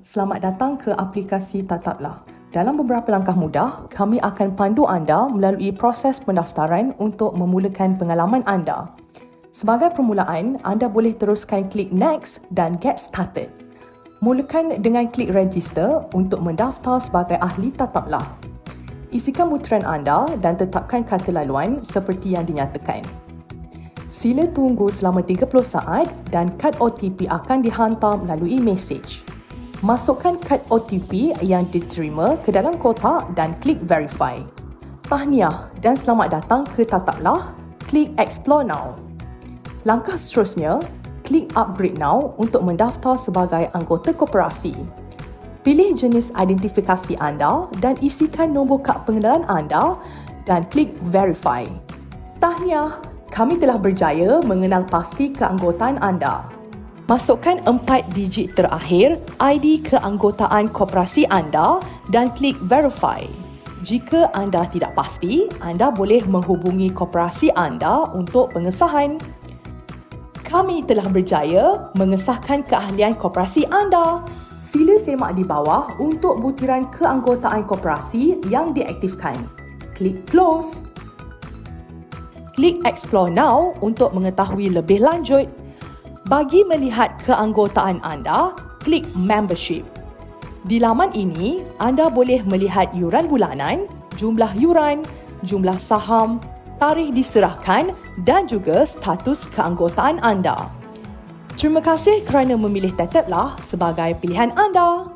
Selamat datang ke aplikasi TapTapLah. Dalam beberapa langkah mudah, kami akan pandu anda melalui proses pendaftaran untuk memulakan pengalaman anda. Sebagai permulaan, anda boleh teruskan klik Next dan Get Started. Mulakan dengan klik Register untuk mendaftar sebagai ahli TapTapLah. Isikan butiran anda dan tetapkan kata laluan seperti yang dinyatakan. Sila tunggu selama 30 saat dan kad OTP akan dihantar melalui mesej. Masukkan kad OTP yang diterima ke dalam kotak dan klik Verify. Tahniah dan selamat datang ke TapTapLah. Klik Explore Now. Langkah seterusnya, klik Upgrade Now untuk mendaftar sebagai anggota koperasi. Pilih jenis identifikasi anda dan isikan nombor kad pengenalan anda dan klik Verify. Tahniah, kami telah berjaya mengenal pasti keanggotaan anda. Masukkan 4 digit terakhir ID keanggotaan koperasi anda dan klik Verify. Jika anda tidak pasti, anda boleh menghubungi koperasi anda untuk pengesahan. Kami telah berjaya mengesahkan keahlian koperasi anda. Sila semak di bawah untuk butiran keanggotaan koperasi yang diaktifkan. Klik Close. Klik Explore Now untuk mengetahui lebih lanjut. Bagi melihat keanggotaan anda, klik Membership. Di laman ini, anda boleh melihat yuran bulanan, jumlah yuran, jumlah saham, tarikh diserahkan dan juga status keanggotaan anda. Terima kasih kerana memilih TapTapLah sebagai pilihan anda.